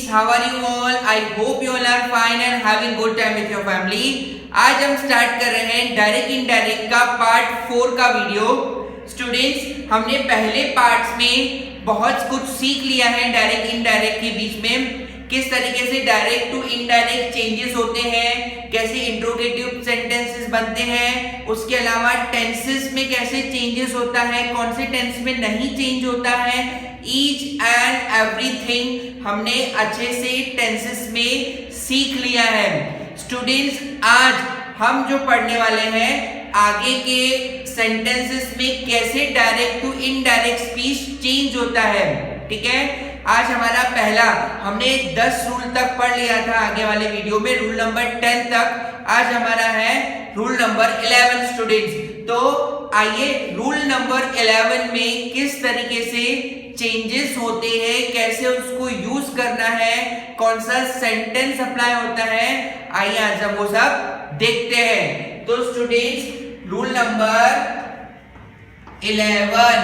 how are you all? I hope you all are fine and having good time with your family. आज हम start कर रहे हैं direct indirect का part 4 का वीडियो। स्टूडेंट्स, हमने पहले पार्ट्स में बहुत कुछ सीख लिया है डायरेक्ट इनडायरेक्ट के बीच में, किस तरीके से डायरेक्ट टू इनडायरेक्ट चेंजेस होते हैं, कैसे इंट्रोगेटिव सेंटेंसेस बनते हैं, उसके अलावा टेंसेस में कैसे चेंजेस होता है, कौन से टेंस में नहीं चेंज होता है, ईच एंड एवरीथिंग हमने अच्छे से टेंसेस में सीख लिया है। स्टूडेंट्स, आज हम जो पढ़ने वाले हैं आगे के सेंटेंसेस में कैसे direct to indirect speech change होता है। ठीक है, आज हमारा पहला, हमने 10 रूल तक पढ़ लिया था आगे वाले वीडियो में, रूल नंबर 10 तक। आज हमारा है रूल नंबर 11 स्टूडेंट्स। तो आइए रूल नंबर 11 में किस तरीके से चेंजेस होते हैं, कैसे उसको यूज करना है, कौन सा सेंटेंस अप्लाई होता है, आइए आज हम वो सब देखते हैं। तो students, rule number 11,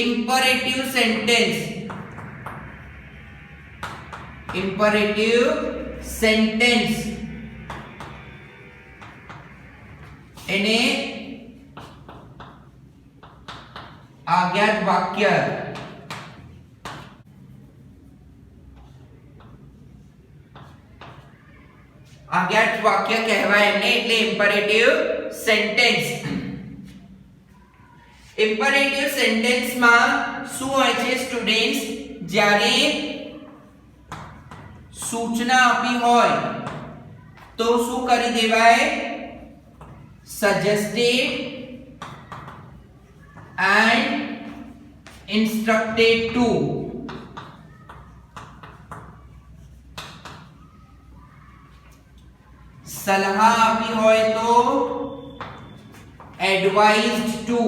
imperative sentence એને आज्ञात वाक्य કહેવાય એમને, એટલે imperative sentence। ઇમ્પરેટિવ સેન્ટેન્સમાં શું હોય છે સ્ટુડન્ટ્સ? જ્યારે સૂચના આપી હોય તો શું કરી દેવાય? Suggested and instructed to. સલાહ આપી હોય તો એડવાઇઝડ ટુ।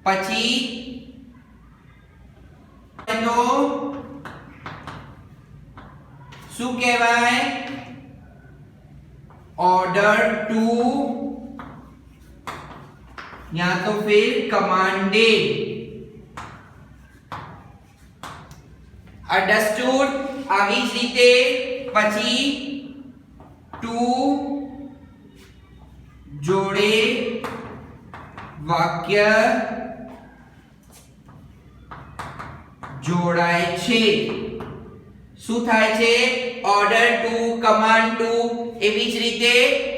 પછી તો શું કહેવાય? ऑर्डर टू, या तो फिर कमांडेड। अंडरस्टूड? આવી જ રીતે પછી ટુ જોડે વાક્ય જોડાય છે। શું થાય છે? ઓર્ડર ટુ, કમાન્ડ ટુ, એવી જ રીતે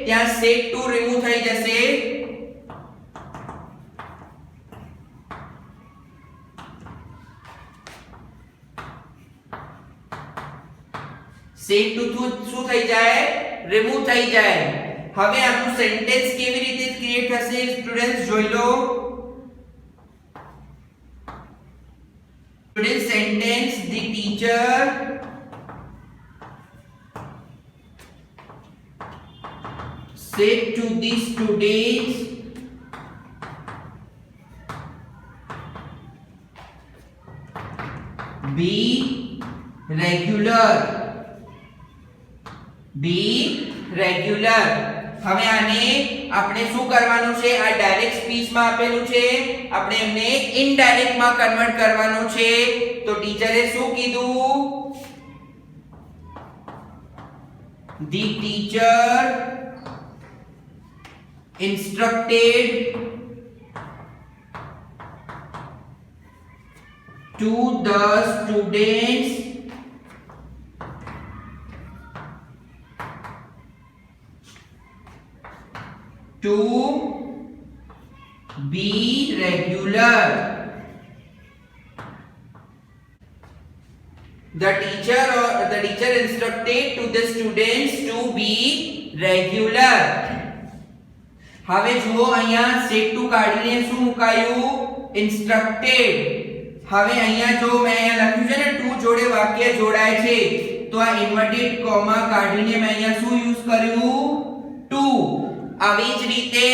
ત્યાં સેટ ટુ રિમૂવ થઈ જશે। સેટ ટુ શું થઈ જાય? રિમૂવ થઈ જાય। હવે આનું સેન્ટેન્સ કેવી રીતે ક્રિએટ થશે સ્ટુડન્ટ્સ જોઈ લો। Today's sentence: the teacher said to the students, be regular, be regular। હવે આને આપણે શું કરવાનું છે? આ ડાયરેક્ટ સ્પીચ માં આપેલું છે, આપણે એમને ઇનડાયરેક્ટ માં કન્વર્ટ કરવાનું છે। તો ટીચરે શું કીધું? The teacher instructed to the students to be regular। The teacher instructed to the students to be regular। હવે જુઓ, અહીંયા સેટ ટુ કાઢીને શું મુકાયું? ઇન્સ્ટ્રક્ટેડ। હવે અહીંયા જો મેં અહીંયા લખ્યું છે ને ટુ જોડે વાક્ય જોડાય છે, તો આ ઇન્વર્ટેડ કોમા કાઢીને મેં અહીંયા શું યુઝ કર્યું? ટુ। આવી જ રીતે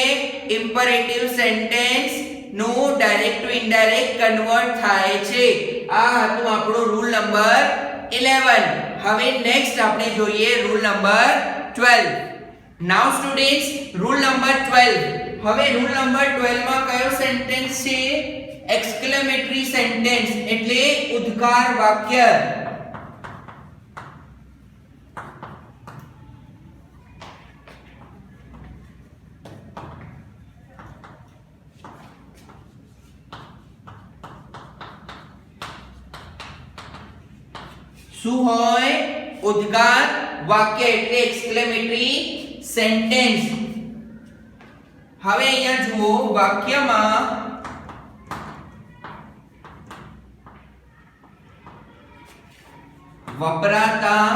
ઇમ્પરેટિવ સેન્ટેન્સ નું ડાયરેક્ટ ટુ ઇનડાયરેક્ટ કન્વર્ટ થાય છે। આ હતું આપણો રૂલ નંબર 11। હવે નેક્સ્ટ આપણે જોઈએ rule number 12। Now students, rule number 12, હવે રૂલ નંબર 12 માં કયો સેન્ટેન્સ છે? એક્સક્લેમેટરી સેન્ટેન્સ એટલે ઉદ્ગાર વાક્ય. શું હોય? ઉદ્ગાર વાક્ય એટલે એક્સક્લેમેટરી સેન્ટેન્સ. હવે અહીંયા જુઓ, વાક્યમાં વપરાતા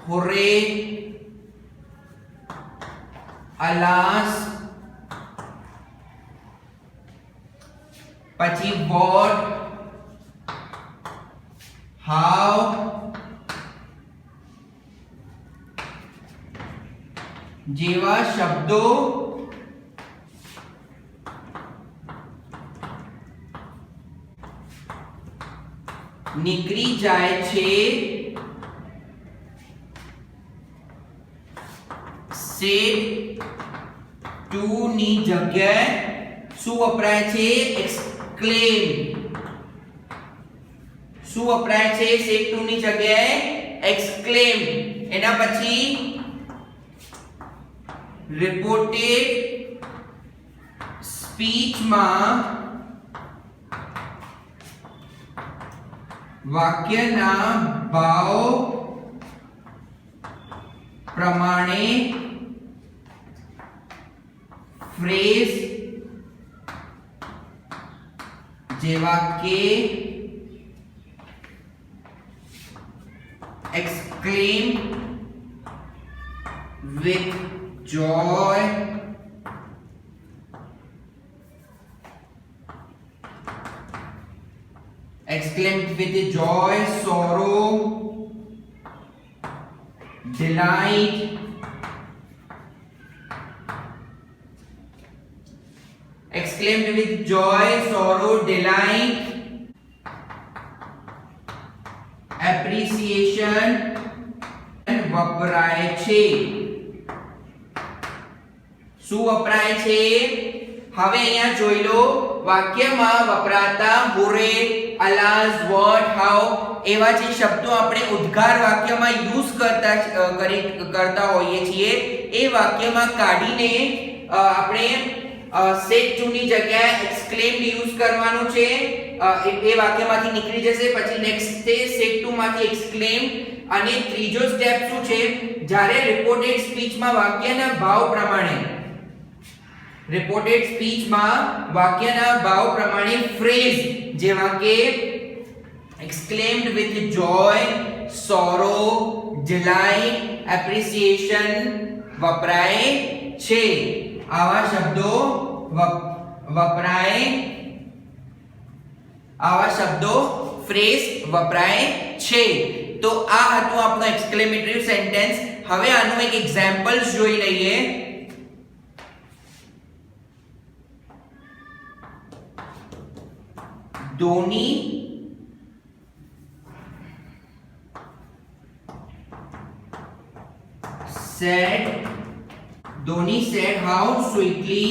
હોરે, અલાસ, પછી વોટ, હાઉ, જેવા શબ્દો નીકળી જાય છે સેડ ટુ ની જગ્યાએ શું વપરાય છે? એક્સક્લેમ. શું વપરાય છે સેડ ટુ ની જગ્યાએ? એક્સક્લેમ. એના પછી રિપોર્ટેડ સ્પીચમાં વાક્યના ભાવ પ્રમાણે ફ્રેઝ જેવા કે exclaim with joy, exclaimed with joy, sorrow, delight, exclaimed with joy, sorrow, delight, appreciation વપરાય છે. શું વપરાય છે? હવે અહીંયા જોઈ લો, વાક્યમાં વપરાતા હોરે, અલાસ, વોટ, હાઉ એવા જે શબ્દો આપણે ઉદ્ગાર વાક્યમાં યુઝ કરતા હોઈએ છીએ એ વાક્યમાં કાઢીને આપણે સેડ ટુ ની જગ્યાએ એક્સક્લેમ્ડ યુઝ કરવાનું છે. એ વાક્યમાંથી નીકળી જશે. પછી નેક્સ્ટ છે સેડ ટુ માંથી એક્સક્લેમ્ડ. અને ત્રીજો સ્ટેપ શું છે? જ્યારે રિપોર્ટેડ સ્પીચમાં વાક્યના ભાવ પ્રમાણે ફ્રેઝ જેવા કે exclaimed with joy, sorrow, delight, appreciation વપરાય છે. આવા શબ્દો ફ્રેઝ વપરાય છે. તો આ હતું આપણો એક્સક્લેમેટરી સેન્ટેન્સ. હવે આનું એક એક્ઝામ્પલ જોઈ લઈએ. Dhoni said how sweetly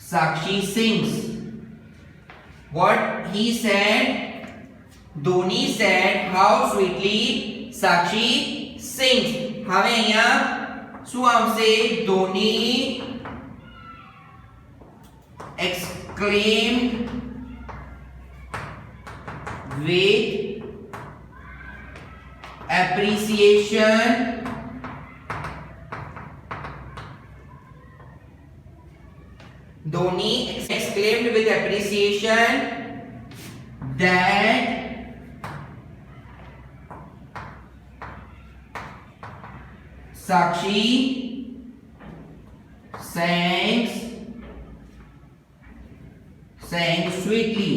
Sakshi sings. What he said? Dhoni said how sweetly Sakshi sings. હવે અહીંયા શું આવશે? Dhoni exclaimed with appreciation Dhoni exclaimed with appreciation that Sakshi sang sweetly.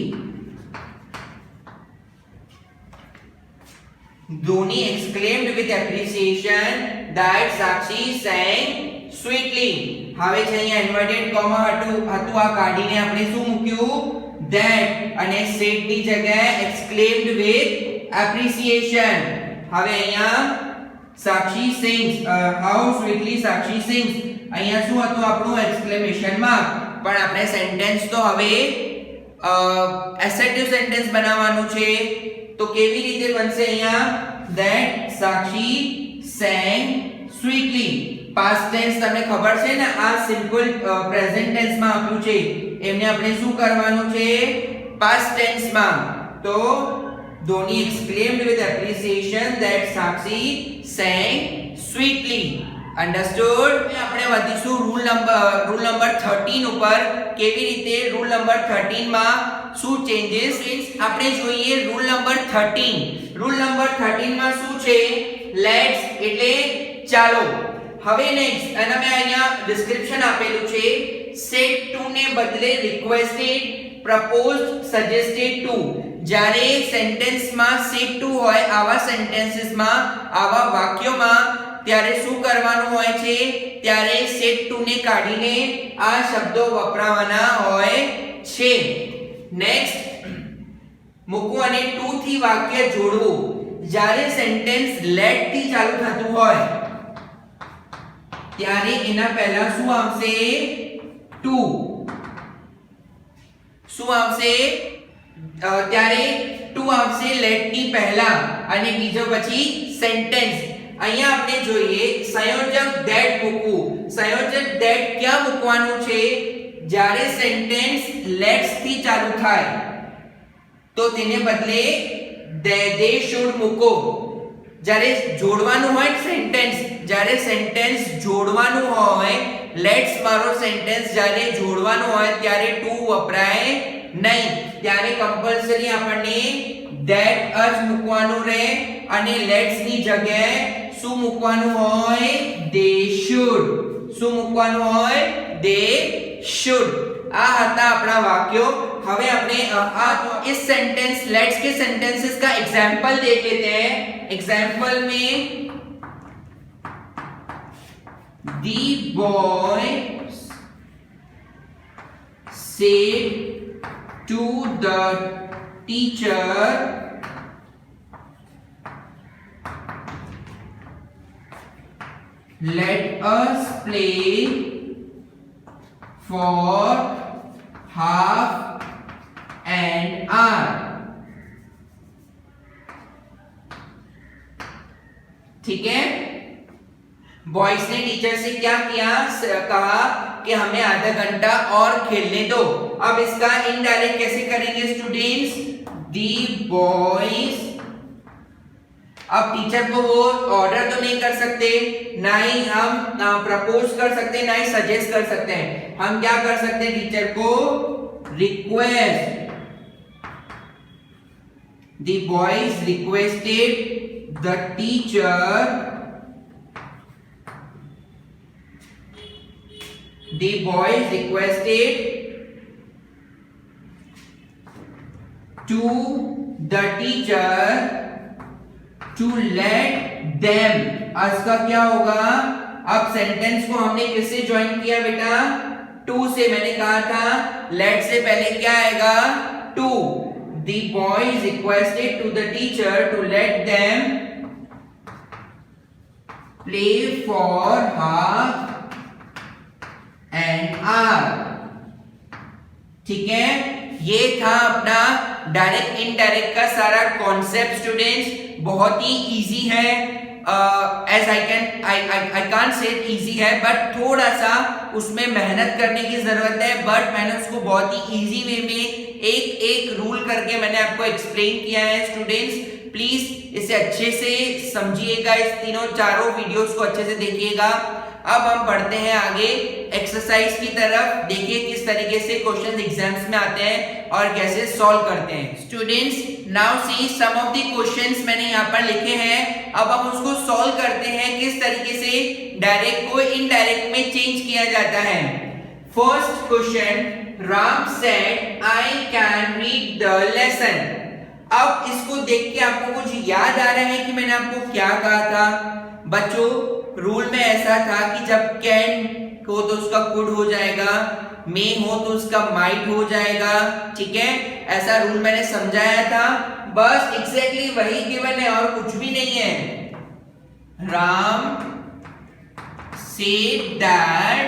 Dhoni exclaimed with appreciation that Sakshi sang sweetly. હવે છે અહીંયા inverted comma હતું આ કાઢીને આપણે શું મૂક્યું that અને said ની જગ્યાએ exclaimed with appreciation. હવે અહીંયા સાક્ષી sings how sweetly Sakshi sings અહીંયા શું હતું આપણું એક્સક્લેમેશન માર્ક. પણ આપણે સેન્ટેન્સ તો હવે એસેટિવ સેન્ટેન્સ બનાવવાનું છે તો કેવી રીતે બનશે અહીંયા that Sakshi sang sweetly. Past tense તમને ખબર છે ને આ સિમ્પલ પ્રેઝન્ટ ટેન્સ માં આપ્યું છે એમને આપણે શું કરવાનું છે પાસ્ટ ટેન્સ માં. તો Dhoni exclaimed with appreciation that Sakshi sang sweetly. Understood. આપણે વધીશું રૂલ નંબર 13 ઉપર. કેવી રીતે રૂલ નંબર 13 માં શું ચેન્જીસ આપણે જોઈએ. રૂલ નંબર 13 માં શું છે લેટ્સ એટલે ચાલો. હવે નેક્સ્ટ અને મેં અહીંયા ડિસ્ક્રિપ્શન આપેલું છે સેડ ટુ ને બદલે રિક્વેસ્ટેડ પ્રપોઝડ સજેસ્ટેડ ટુ. જ્યારે સેન્ટેન્સમાં સેડ ટુ હોય આવા સેન્ટેન્સીસમાં આવા વાક્યોમાં ત્યારે શું કરવાનું હોય છે ત્યારે સેડ ટુ ને કાઢીને આ શબ્દો વપરાવાના હોય છે. નેક્સ્ટ મૂકવું અને ટુ થી વાક્ય જોડવું. જ્યારે સેન્ટેન્સ લેટ થી ચાલુ થતું હોય ત્યારે એના પહેલા શું આવશે ટુ. શું આવશે ત્યારે ટુ આવશે લેટ ની પહેલા અને બીજો પછી સેન્ટેન્સ. અહીંયા આપણે જોઈએ સંયોજક that મૂકવું. સંયોજક that ક્યાં મૂકવાનું છે જ્યારે સેન્ટેન્સ લેટ્સ થી ચાલુ થાય તો તેને બદલે they should મૂકો. જ્યારે જોડવાનું હોય સેન્ટેન્સ જ્યારે સેન્ટેન્સ જોડવાનું હોય લેટ્સ મારો સેન્ટેન્સ જ્યારે જોડવાનું હોય ત્યારે ટુ વપરાય નહીં. ત્યારે કમ્પલસરી આપણને that જ મૂકવાનું રહે અને લેટ્સ ની જગ્યાએ શું મૂકવાનું હોય they should. શું મૂકવાનું હોય they should. આ હતા આપણા વાક્યો. હવે આપણે इस सेंटेंस लेट्स के सेंटेंसेस का एग्जांपल देख लेते हैं. एग्जांपल में the boy said to the teacher let us play for half an hour. ठीक है. बॉयज ने टीचर से क्या किया कहा कि हमें आधा घंटा और खेलने दो. अब इसका इनडायरेक्ट कैसे करेंगे स्टूडेंट्स. दी बॉयज. अब टीचर को वो ऑर्डर तो नहीं कर सकते ना ही हम प्रपोज कर सकते ना ही सजेस्ट कर सकते हैं. हम क्या कर सकते हैं टीचर को request. The boys requested the teacher the boys requested to the teacher to let them. आज का क्या होगा. अब सेंटेंस को हमने किससे ज्वाइन किया बेटा टू से. मैंने कहा था लेट से पहले क्या आएगा to. the boys requested to the teacher to let them play for half an hour. ठीक है. ये था अपना डायरेक्ट इनडायरेक्ट का सारा कॉन्सेप्ट स्टूडेंट्स. बहुत ही इजी है. As I can't say easy है बट थोड़ा सा उसमें मेहनत करने की जरूरत है. बट मैंने उसको बहुत ही इजी वे में एक एक रूल करके मैंने आपको एक्सप्लेन किया है स्टूडेंट्स. प्लीज इसे अच्छे से समझिएगा. इस तीनों चारों वीडियोस को अच्छे से देखिएगा. अब हम बढ़ते हैं आगे एक्सरसाइज की तरफ. देखिए किस तरीके से क्वेश्चंस एग्जाम्स में आते हैं और कैसे सॉल्व करते हैं. Students now see some of the questions मैंने यहाँ पर लिखे हैं. अब हम उसको सॉल्व करते हैं किस तरीके से डायरेक्ट को इनडायरेक्ट में चेंज किया जाता है. First question Ram said I can read the lesson. अब इसको देख के आपको कुछ याद आ रहा है कि मैंने आपको क्या कहा था बच्चों. रूल में ऐसा था कि जब कैन हो तो उसका कुड हो जाएगा, मे हो तो उसका माइट हो जाएगा, ठीक है। ऐसा रूल मैंने समझाया था, बस एग्जैक्टली वही गिवन है और कुछ भी नहीं है। Ram said that,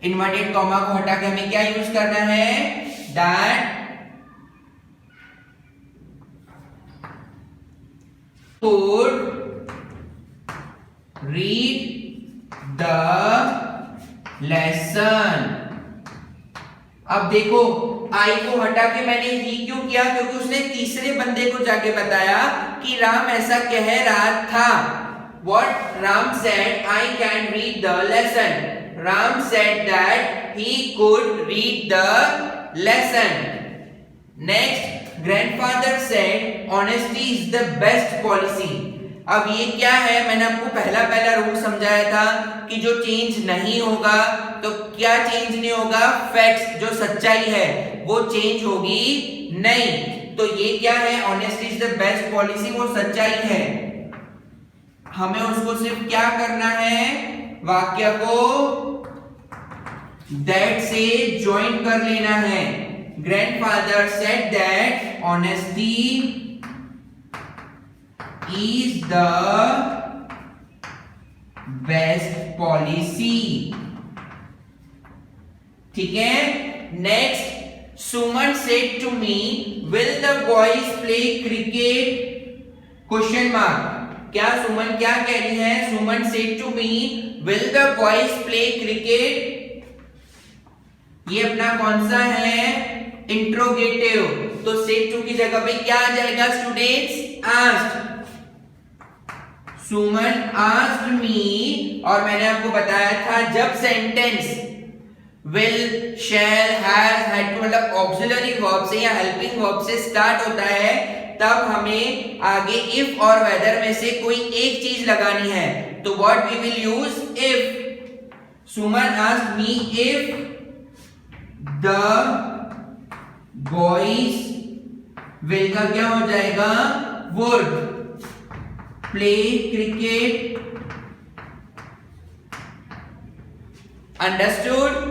inverted comma को हटा के हमें क्या यूज करना है, that could read the lesson। अब देखो आई को हटा के मैंने ही क्यों किया, क्योंकि उसने तीसरे बंदे को जाके बताया कि राम ऐसा कह रहा था। What Ram said, I can read the lesson. Ram said that he could read the lesson. Next, grandfather said honesty is the best policy। अब ये क्या है, मैंने आपको पहला रूल समझाया था कि जो चेंज नहीं होगा, तो क्या चेंज नहीं होगा, फैक्ट्स जो सच्चाई है वो चेंज होगी नहीं। तो ये क्या है, honesty is the best policy, वो सच्चाई है। हमें उसको सिर्फ क्या करना है, वाक्य को दैट से ज्वाइन कर लेना है। Grandfather said that honesty is the best policy, ठीक है। Next, Suman said to me will the boys play cricket, question mark. क्या सुमन क्या कह रही है, Suman said to me will the boys play cricket. ये अपना कौन सा है, इंट्रोगेटिव, तो सेड टू की जगह पे क्या आ जाएगा students, asked. Suman asked me, और मैंने आपको बताया था जब sentence will, shall, has, had to मतलब ऑक्सिलरी वर्ब से या हेल्पिंग वर्ब से स्टार्ट होता है, तब हमें आगे इफ और वेदर में से कोई एक चीज लगानी है। तो what we will use, if. Suman asked me if the boys, will का क्या हो जाएगा, would play cricket. Understood.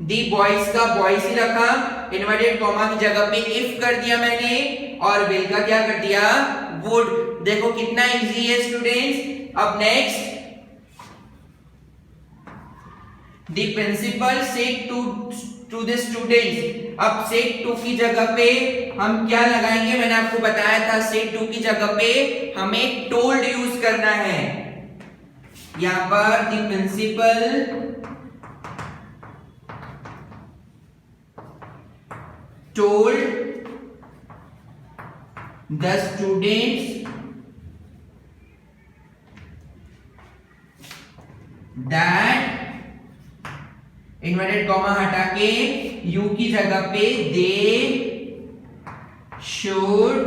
The boys का बॉयज ही रखा, इन्वर्टेड कॉमा की जगह पे इफ कर दिया मैंने, और विल का क्या कर दिया, वुड। देखो कितना इजी है स्टूडेंट्स। अब next, the principal said to the students. अब सेड टू की जगह पे हम क्या लगाएंगे, मैंने आपको बताया था सेड टू की जगह पे हमें टोल्ड यूज करना है। यहां पर the principal told the students that, inverted comma हटा के यू की जगह पे they should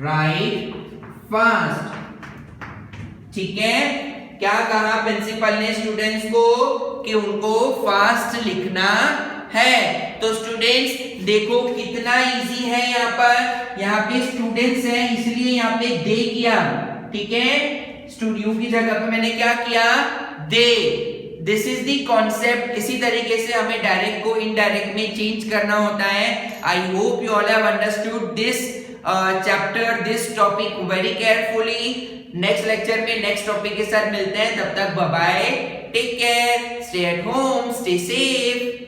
write fast, ठीक है। क्या कहा प्रिंसिपल ने स्टूडेंट्स को कि उनको फास्ट लिखना है। तो स्टूडेंट्स देखो कितना इजी है, यहाँ पे स्टूडेंट्स हैं इसलिए यहाँ पे दे किया, ठीक है। स्टूडियो की जगह पे मैंने क्या किया, दे। This is the concept. इसी तरीके से हमें डायरेक्ट को इनडायरेक्ट में चेंज करना होता है। I hope you all have understood this chapter, this topic very carefully. Next lecture में नेक्स्ट टॉपिक के साथ मिलते हैं, तब तक bye bye, take care, stay at home, stay safe.